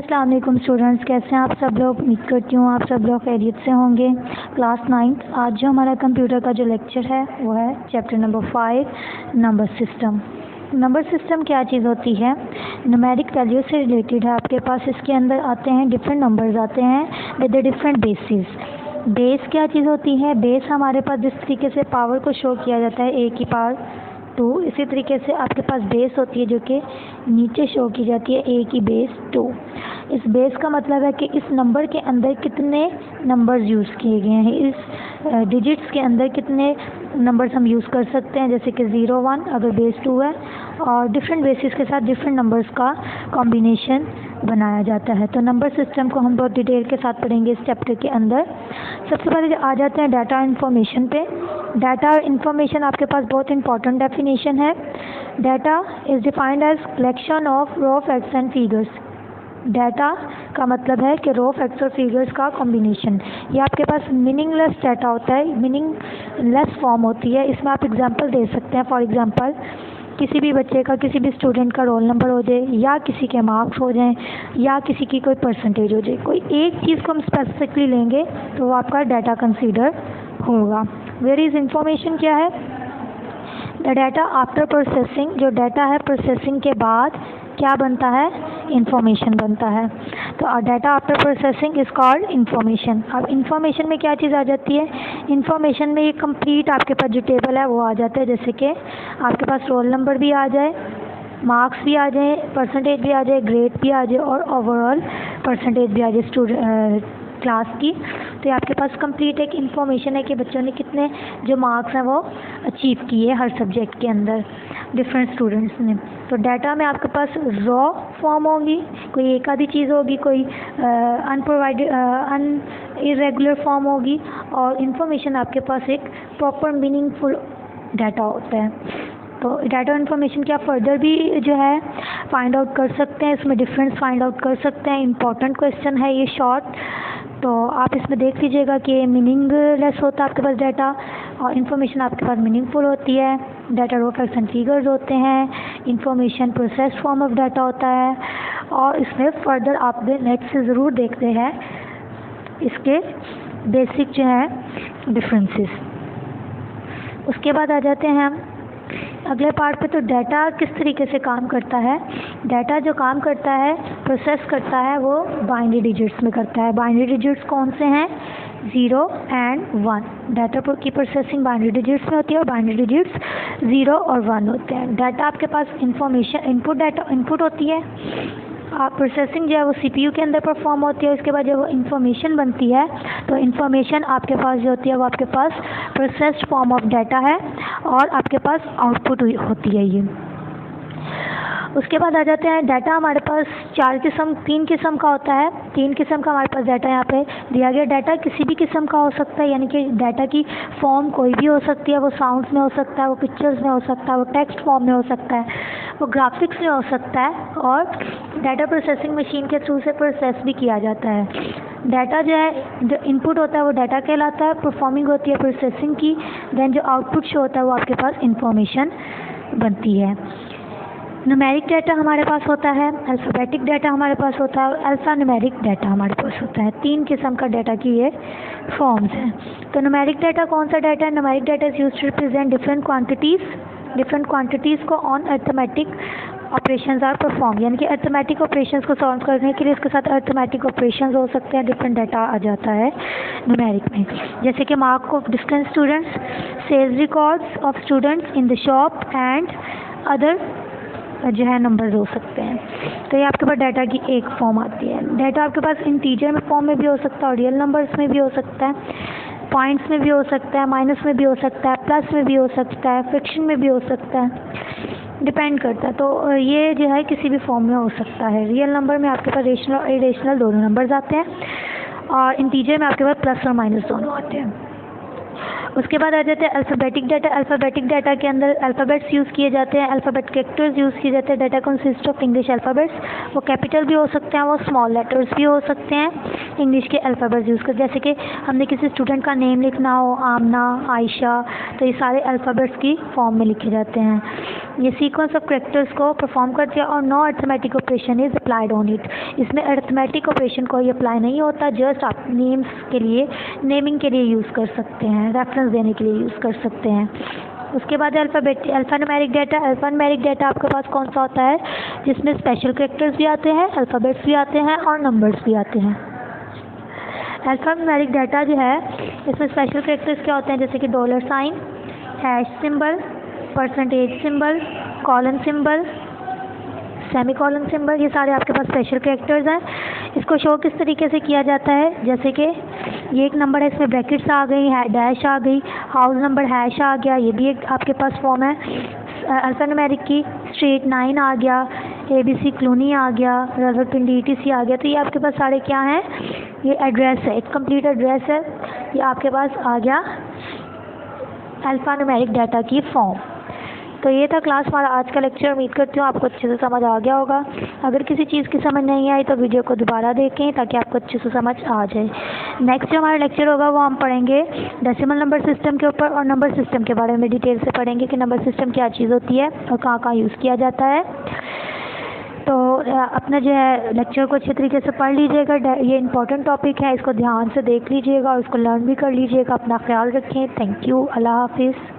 अस्सलाम वालेकुम स्टूडेंट्स, कैसे हैं आप सब लोग। उम्मीद करती हूँ आप सब लोग खैरियत से होंगे। क्लास 9 आज जो हमारा कंप्यूटर का जो लेक्चर है वो है chapter number 5 number system. Number system क्या चीज़ होती है, न्यूमेरिक वैल्यू से रिलेटेड है। आपके पास इसके अंदर आते हैं डिफरेंट नंबर्स आते हैं with the different basis. Base क्या चीज़ होती है, बेस हमारे पास जिस तरीके से पावर को शो किया जाता है ए की पावर 2, इसी तरीके से आपके पास बेस होती है जो कि नीचे शो की जाती है ए की बेस 2। इस बेस का मतलब है कि इस नंबर के अंदर कितने नंबर्स यूज़ किए गए हैं, इस डिजिट्स के अंदर कितने नंबर्स हम यूज़ कर सकते हैं, जैसे कि 0 1 अगर बेस 2 है, और डिफरेंट बेसिस के साथ डिफरेंट नंबर्स का कॉम्बिनेशन बनाया जाता है। तो नंबर सिस्टम को हम बहुत डिटेल के साथ पढ़ेंगे इस चैप्टर के अंदर। सबसे पहले आ जाते हैं डाटा इन्फॉर्मेशन पे। डाटा और इन्फॉर्मेशन आपके पास बहुत इंपॉर्टेंट डेफिनेशन है। Data is defined as collection of raw facts and figures. Data का मतलब है कि रॉ फैक्ट्स और फिगर्स का कॉम्बिनेशन। ये आपके पास मीनिंगलेस डाटा होता है, मीनिंगलेस फॉर्म होती है। इसमें आप एग्जांपल दे सकते हैं। फॉर एग्जांपल किसी भी बच्चे का, किसी भी स्टूडेंट का रोल नंबर हो जाए, या किसी के मार्क्स हो जाएं, या किसी की कोई परसेंटेज हो जाए। कोई एक चीज़ को हम स्पेसिफिकली लेंगे तो वो आपका डाटा कंसीडर होगा। वेयर इज़ इंफॉर्मेशन क्या है, द डाटा आफ्टर प्रोसेसिंग। जो डाटा है प्रोसेसिंग के बाद क्या बनता है, इंफॉर्मेशन बनता है। तो data after processing is called information. अब इंफॉर्मेशन में क्या चीज़ आ जाती है, इंफॉर्मेशन में ये कंप्लीट आपके पास जो टेबल है वो आ जाता है। जैसे कि आपके पास रोल नंबर भी आ जाए, मार्क्स भी आ जाए, परसेंटेज भी आ जाए, ग्रेड भी आ जाए, और ओवरऑल परसेंटेज भी आ जाए स्टूडेंट क्लास की। तो ये आपके पास कंप्लीट एक इन्फॉर्मेशन है कि बच्चों ने कितने जो मार्क्स हैं वो अचीव किए हर सब्जेक्ट के अंदर, डिफरेंट स्टूडेंट्स ने। तो डाटा में आपके पास रॉ फॉर्म होगी, कोई एक आधी चीज़ होगी, कोई इरेगुलर फॉर्म होगी, और इन्फॉर्मेशन आपके पास एक प्रॉपर मीनिंगफुल डाटा होता है। तो डाटा इन्फॉर्मेशन क्या फर्दर भी जो है फाइंड आउट कर सकते हैं, इसमें डिफरेंस फाइंड आउट कर सकते हैं। इंपॉर्टेंट क्वेश्चन है ये, शॉर्ट। तो आप इसमें देख लीजिएगा कि मीनिंगलेस होता है आपके पास डाटा, और इन्फॉर्मेशन आपके पास मीनिंगफुल होती है। Data raw facts and figures होते हैं, information processed form of data होता है, और इसमें फर्दर आप नेट से ज़रूर देखते हैं इसके बेसिक जो है डिफरेंसेस। उसके बाद आ जाते हैं हम अगले पार्ट पे। तो डाटा किस तरीके से काम करता है, डाटा जो काम करता है, प्रोसेस करता है, वो बाइनरी डिजिट्स में करता है। बाइनरी डिजिट्स कौन से हैं, 0 एंड 1। डाटा की प्रोसेसिंग बाइनरी डिजिट्स में होती है, और बाइनरी डिजिट्स 0 और 1 होते हैं। डाटा आपके पास इंफॉर्मेशन इनपुट, डाटा इनपुट होती है, प्रोसेसिंग जो है वो सीपीयू के अंदर परफॉर्म होती है। उसके बाद जब वो इन्फॉर्मेशन बनती है तो इन्फॉर्मेशन आपके पास जो होती है वो आपके पास प्रोसेस्ड फॉर्म ऑफ डाटा है, और आपके पास आउटपुट होती है ये। उसके बाद आ जाते हैं डाटा हमारे पास 3 किस्म का होता है। 3 किस्म का हमारे पास डाटा यहाँ पे दिया गया। डाटा किसी भी किस्म का हो सकता है, यानी कि डाटा की फॉर्म कोई भी हो सकती है। वो साउंड्स में हो सकता है, वो पिक्चर्स में हो सकता है, वो टेक्स्ट फॉर्म में हो सकता है, वो ग्राफिक्स में हो सकता है, और डाटा प्रोसेसिंग मशीन के थ्रू से प्रोसेस भी किया जाता है। डाटा जो है, जो इनपुट होता है वो डाटा कहलाता है, परफॉर्मिंग होती है प्रोसेसिंग की। देन जो आउटपुट शो होता है वो आपके पास इंफॉर्मेशन बनती है। न्यूमेरिक डाटा हमारे पास होता है, अल्फ़ाबेटिक डाटा हमारे पास होता है, और अल्फ़ा न्यूमेरिक डाटा हमारे पास होता है। 3 किस्म का डाटा की ये फॉर्म्स हैं। तो न्यूमेरिक डाटा कौन सा डाटा है, numeric data is used to represent different quantities को on arithmetic operations are perform. यानी कि अर्थमेटिक ऑपरेशंस को सॉल्व करने के लिए इसके साथ अर्थमेटिक ऑपरेशंस हो सकते हैं, डिफरेंट डाटा आ जाता है न्यूमेरिक में। जैसे कि mark of distance students, sales records of students in the shop, and other जो है नंबर्स हो सकते हैं। तो ये आपके पास डाटा की एक फॉर्म आती है। डाटा आपके पास इंटीजर में फॉर्म में भी हो सकता है, और रियल नंबर्स में भी हो सकता है, पॉइंट्स में भी हो सकता है, माइनस में भी हो सकता है, प्लस में भी हो सकता है, फ्रैक्शन में भी हो सकता है, डिपेंड करता है। तो ये जो है किसी भी फॉर्म में हो सकता है। रियल नंबर में आपके पास रेशनल और इरेशनल दोनों नंबर्स आते हैं, और इंटीजर में आपके पास प्लस और माइनस दोनों आते हैं। उसके बाद आ जाते हैं अल्फ़ाबेटिक डाटा। अल्फ़ाबेटिक डाटा के अंदर अल्फ़ाबेट्स यूज़ किए जाते हैं, अल्फ़ाबेट कैरेक्टर्स यूज़ किए जाते हैं। Data consist of English alphabets, वो कैपिटल भी हो सकते हैं, वो स्मॉल लेटर्स भी हो सकते हैं, इंग्लिश के अल्फ़ाबेट्स यूज़ कर, जैसे कि हमने किसी स्टूडेंट का नेम लिखना हो, आमना, आयशा, तो ये सारे अल्फ़ाबेट्स की फॉर्म में लिखे जाते हैं। ये सीक्वेंस ऑफ कैरेक्टर्स को परफॉर्म करते हैं और no arithmetic operation is applied on it. इसमें अर्थमेटिक ऑपरेशन कोई अप्लाई नहीं होता, जस्ट आप नेम्स के लिए, नेमिंग के लिए यूज़ कर सकते हैं, रेफरेंस देने के लिए यूज़ कर सकते हैं। उसके बाद अल्फ़ान्यूमेरिक डाटा। अल्फ़ान्यूमेरिक डाटा आपके पास कौन सा होता है, जिसमें स्पेशल कैरेक्टर्स भी आते हैं, अल्फ़ाबेट्स भी आते हैं और नंबर्स भी आते हैं। अल्फ़ान्यूमेरिक डाटा जो है, इसमें स्पेशल कैरेक्टर्स क्या होते हैं, जैसे कि dollar sign, hash symbol, percentage symbol, colon symbol, semicolon symbol, ये सारे आपके पास स्पेशल कैरेक्टर्स हैं। इसको शो किस तरीके से किया जाता है, जैसे कि ये एक नंबर है, इसमें ब्रैकेट्स आ गई, डैश आ गई, हाउस नंबर हैश आ गया, ये भी एक आपके पास फॉर्म है अल्फ़ान्यूमेरिक की। स्ट्रीट 9 आ गया, ABC क्लूनी आ गया, रावलपिंडी ETC आ गया। तो ये आपके पास सारे क्या हैं, ये एड्रेस है, एक कंप्लीट एड्रेस है, ये आपके पास आ गया अल्फ़ान्यूमेरिक डाटा की फॉर्म। तो ये था क्लास हमारा आज का लेक्चर। उम्मीद करती हूँ आपको अच्छे से समझ आ गया होगा। अगर किसी चीज़ की समझ नहीं आई तो वीडियो को दोबारा देखें ताकि आपको अच्छे से समझ आ जाए। नेक्स्ट जो हमारा लेक्चर होगा वो हम पढ़ेंगे डेसिमल नंबर सिस्टम के ऊपर और नंबर सिस्टम के बारे में डिटेल से पढ़ेंगे कि नंबर सिस्टम क्या चीज़ होती है और कहाँ कहाँ यूज़ किया जाता है। तो अपना जो है लेक्चर को अच्छे तरीके से पढ़ लीजिएगा। ये इंपॉर्टेंट टॉपिक है, इसको ध्यान से देख लीजिएगा और इसको लर्न भी कर लीजिएगा। अपना ख्याल रखें। Thank you. अल्लाह हाफिज़।